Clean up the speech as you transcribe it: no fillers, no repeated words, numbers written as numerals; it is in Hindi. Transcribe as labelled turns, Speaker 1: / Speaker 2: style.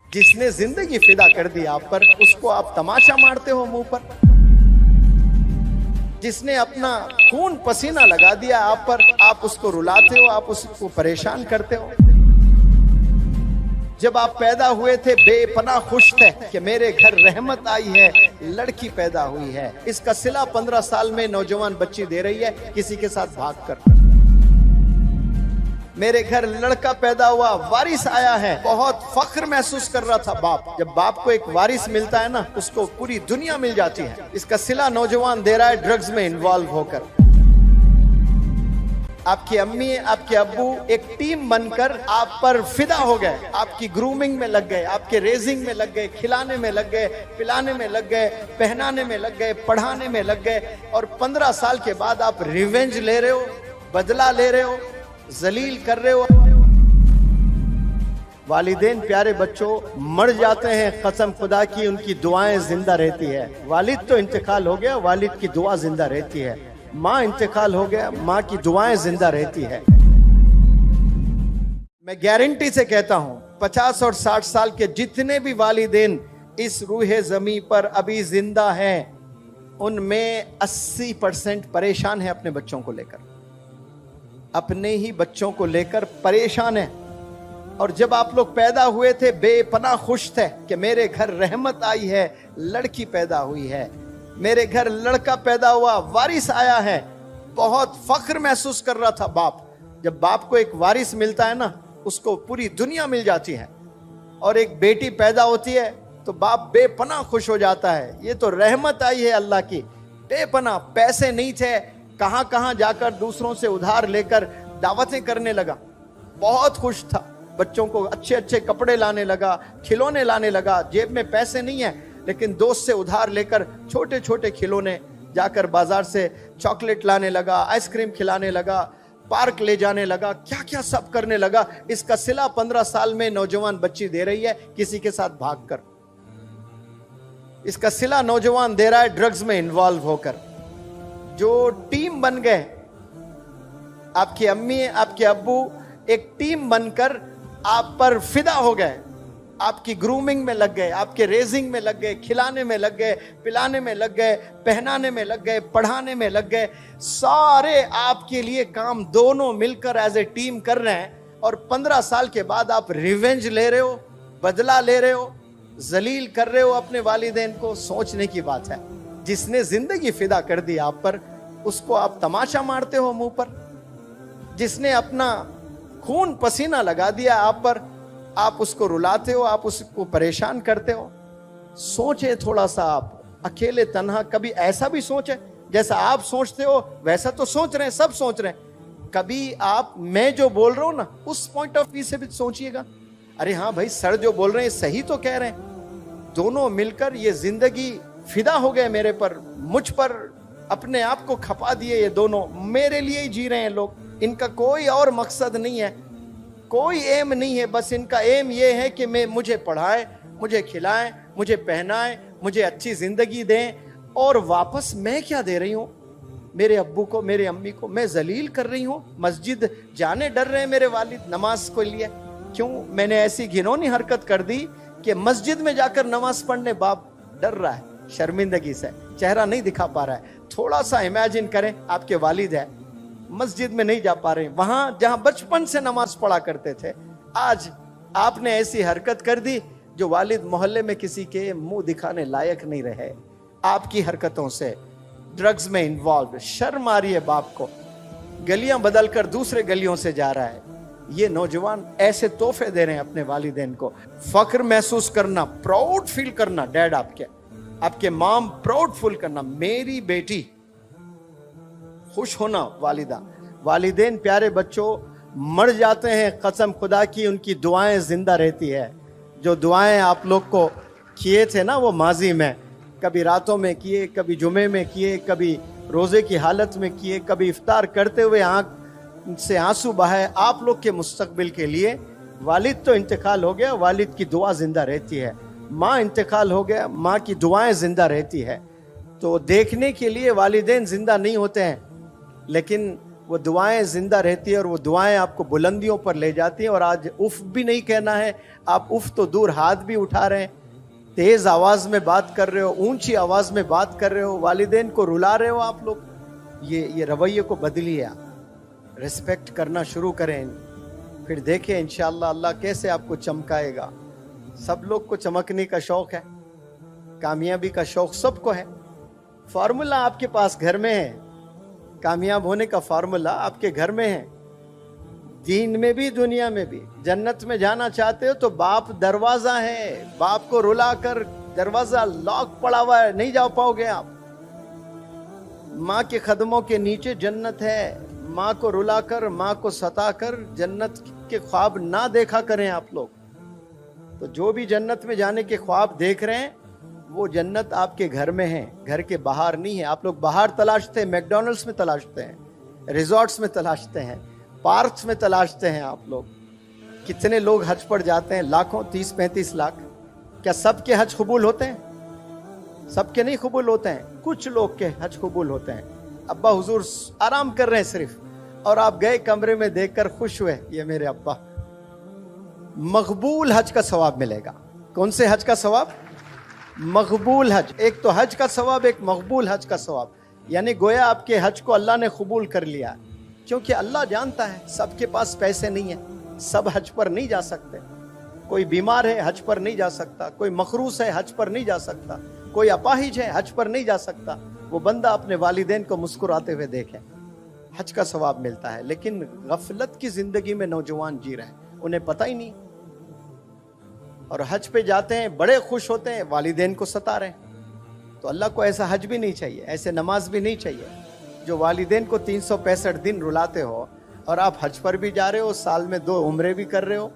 Speaker 1: जिसने जिंदगी फिदा कर दी आप पर, उसको आप तमाशा मारते हो मुंह पर। जिसने अपना खून पसीना लगा दिया आप पर, आप उसको रुलाते हो, आप उसको परेशान करते हो। जब आप पैदा हुए थे बेपनाह खुश थे कि मेरे घर रहमत आई है, लड़की पैदा हुई है। इसका सिला 15 साल में नौजवान बच्ची दे रही है किसी के साथ भागकर। मेरे घर लड़का पैदा हुआ, वारिस आया है, बहुत फख्र महसूस कर रहा था बाप। जब बाप को एक वारिस मिलता है ना, उसको पूरी दुनिया मिल जाती है। इसका सिला नौजवान दे रहा है ड्रग्स में इन्वॉल्व होकर। आपकी अम्मी, आपके अब्बू एक टीम बनकर आप पर फिदा हो गए, आपकी ग्रूमिंग में लग गए, आपके रेजिंग में लग गए, खिलाने में लग गए, पिलाने में लग गए, पहनाने में लग गए, पढ़ाने में लग गए। और 15 साल के बाद आप रिवेंज ले रहे हो, बदला ले रहे हो, जलील कर रहे हो। वालिदैन प्यारे बच्चों मर जाते हैं, कसम खुदा की उनकी दुआएं जिंदा रहती है। वालिद तो इंतकाल हो गया, वालिद की दुआ जिंदा रहती है। माँ इंतकाल हो गया, माँ की दुआएं जिंदा रहती है। मैं गारंटी से कहता हूं 50 और 60 साल के जितने भी वालिदैन इस रूहे जमी पर अभी जिंदा हैं, उनमें 80% परेशान है अपने बच्चों को लेकर, अपने ही बच्चों को लेकर परेशान है। और जब आप लोग पैदा हुए थे बेपनाह खुश थे कि मेरे घर रहमत आई है, लड़की पैदा हुई है, मेरे घर लड़का पैदा हुआ, वारिस आया है, बहुत फख्र महसूस कर रहा था बाप। जब बाप को एक वारिस मिलता है ना, उसको पूरी दुनिया मिल जाती है। और एक बेटी पैदा होती है तो बाप बेपनाह खुश हो जाता है, ये तो रहमत आई है अल्लाह की। बेपनाह पैसे नहीं थे, कहां कहां जाकर दूसरों से उधार लेकर दावतें करने लगा, बहुत खुश था। बच्चों को अच्छे अच्छे कपड़े लाने लगा, खिलौने लाने लगा। जेब में पैसे नहीं है, लेकिन दोस्त से उधार लेकर छोटे छोटे खिलौने, जाकर बाजार से चॉकलेट लाने लगा, आइसक्रीम खिलाने लगा, पार्क ले जाने लगा, क्या क्या सब करने लगा। इसका सिला 15 साल में नौजवान बच्ची दे रही है किसी के साथ भागकर। इसका सिला नौजवान दे रहा है ड्रग्स में इन्वॉल्व होकर। जो टीम बन गए, आपकी अम्मी, आपके अब्बू एक टीम बनकर आप पर फिदा हो गए, आपकी ग्रूमिंग में लग गए, आपके रेजिंग में लग गए, खिलाने में लग गए, पिलाने में लग गए, पहनाने में लग गए, पढ़ाने में लग गए। सारे आपके लिए काम दोनों मिलकर एज ए टीम कर रहे हैं। और 15 साल के बाद आप रिवेंज ले रहे हो, बदला ले रहे हो, जलील कर रहे हो अपने वालिदैन को। सोचने की बात है, जिसने जिंदगी फिदा कर दी आप पर, उसको आप तमाशा मारते हो मुंह पर। जिसने अपना खून पसीना लगा दिया आप पर, आप उसको रुलाते हो, आप उसको परेशान करते हो। सोचे थोड़ा सा आप, अकेले तन्हा कभी ऐसा भी सोचे, जैसा आप सोचते हो वैसा तो सोच रहे हैं, सब सोच रहे हैं। कभी आप, मैं जो बोल रहा हूं ना, उस पॉइंट ऑफ व्यू से भी सोचिएगा। अरे हाँ भाई, सर जो बोल रहे हैं सही तो कह रहे हैं। दोनों मिलकर ये जिंदगी फिदा हो गए मेरे पर, मुझ पर अपने आप को खपा दिए। ये दोनों मेरे लिए ही जी रहे हैं लोग, इनका कोई और मकसद नहीं है, कोई एम नहीं है। बस इनका एम ये है कि मुझे पढ़ाएं, मुझे खिलाएं, मुझे पहनाएं, मुझे अच्छी जिंदगी दें। और वापस मैं क्या दे रही हूं मेरे अब्बू को, मेरे अम्मी को? मैं जलील कर रही हूं। मस्जिद जाने डर रहे हैं मेरे वालिद नमाज को लिए। क्यों? मैंने ऐसी घिनौनी हरकत कर दी कि मस्जिद में जाकर नमाज पढ़ने बाप डर रहा है, शर्मिंदगी से चेहरा नहीं दिखा पा रहा है। थोड़ा सा इमेजिन करें, आपके वालिद है, मस्जिद में नहीं जा पा रहे, वहां जहां बचपन से नमाज पढ़ा करते थे। आज आपने ऐसी हरकत कर दी जो वालिद मोहल्ले में किसी के मुंह दिखाने लायक नहीं रहे। आपकी हरकतों से ड्रग्स में इन्वॉल्व, शर्म आ रही है बाप को। गलियां बदलकर दूसरे गलियों से जा रहा है। ये नौजवान ऐसे तोहफे दे रहे हैं अपने वालिदैन को। फख्र महसूस करना, प्राउड फील करना, डैड आपके माम प्राउड फील करना, मेरी बेटी, खुश होना वालिदा। वालिदैन प्यारे बच्चों मर जाते हैं, कसम खुदा की उनकी दुआएं जिंदा रहती है। जो दुआएं आप लोग को किए थे ना वो माजी में, कभी रातों में किए, कभी जुमे में किए, कभी रोजे की हालत में किए, कभी इफ्तार करते हुए आंख से आंसू बहाए आप लोग के मुस्तकबिल के लिए। वालिद तो इंतकाल हो गया, वालिद की दुआ जिंदा रहती है। माँ इंतकाल हो गया, माँ की दुआएं जिंदा रहती है। तो देखने के लिए वालिदैन जिंदा नहीं होते हैं, लेकिन वो दुआएं जिंदा रहती है और वो दुआएं आपको बुलंदियों पर ले जाती हैं। और आज उफ भी नहीं कहना है, आप उफ तो दूर, हाथ भी उठा रहे हैं, तेज आवाज में बात कर रहे हो, ऊंची आवाज में बात कर रहे हो, वालिदैन को रुला रहे हो आप लोग। ये रवैये को बदलिए, आप रिस्पेक्ट करना शुरू करें, फिर देखें इंशाअल्लाह अल्लाह कैसे आपको चमकाएगा। सब लोग को चमकने का शौक है, कामयाबी का शौक सबको है। फार्मूला आपके पास घर में है, कामयाब होने का फार्मूला आपके घर में है, दीन में भी दुनिया में भी। जन्नत में जाना चाहते हो तो बाप दरवाजा है, बाप को रुला कर दरवाजा लॉक पड़ा हुआ है, नहीं जा पाओगे आप। माँ के कदमों के नीचे जन्नत है, माँ को रुलाकर, माँ को सताकर जन्नत के ख्वाब ना देखा करें आप लोग। तो जो भी जन्नत में जाने के ख्वाब देख रहे हैं वो जन्नत आपके घर में है, घर के बाहर नहीं है। आप लोग बाहर तलाशते हैं, मैकडॉनल्ड्स में तलाशते हैं, रिजॉर्ट्स में तलाशते हैं, पार्क्स में तलाशते हैं आप लोग। कितने लोग हज पर जाते हैं, लाखों, 30-35 लाख। क्या सबके हज कबूल होते हैं? सबके नहीं कबूल होते हैं, कुछ लोग के हज कबूल होते हैं। अब्बा हुजूर आराम कर रहे हैं सिर्फ, और आप गए कमरे में देखकर खुश हुए, ये मेरे अब्बा। मकबूल हज का सवाब मिलेगा। कौन से हज का सवाब? मकबूल हज। एक तो हज का सवाब, एक मकबूल हज का सवाब। यानी गोया आपके हज को अल्लाह ने कबूल कर लिया, क्योंकि अल्लाह जानता है सबके पास पैसे नहीं है, सब हज पर नहीं जा सकते। कोई बीमार है, हज पर नहीं जा सकता। कोई मखरूस है, हज पर नहीं जा सकता। कोई अपाहिज है, हज पर नहीं जा सकता। वो बंदा अपने वालिदैन को मुस्कुराते हुए देखे, हज का सवाब मिलता है। लेकिन गफलत की जिंदगी में नौजवान जी रहे हैं, उन्हें पता ही नहीं, और हज पे जाते हैं, बड़े खुश होते हैं, वालिदैन को सता रहे हैं। तो अल्लाह को ऐसा हज भी नहीं चाहिए, ऐसे नमाज भी नहीं चाहिए जो वालिदैन को 365 दिन रुलाते हो। और आप हज पर भी जा रहे हो, साल में 2 उम्रे भी कर रहे हो,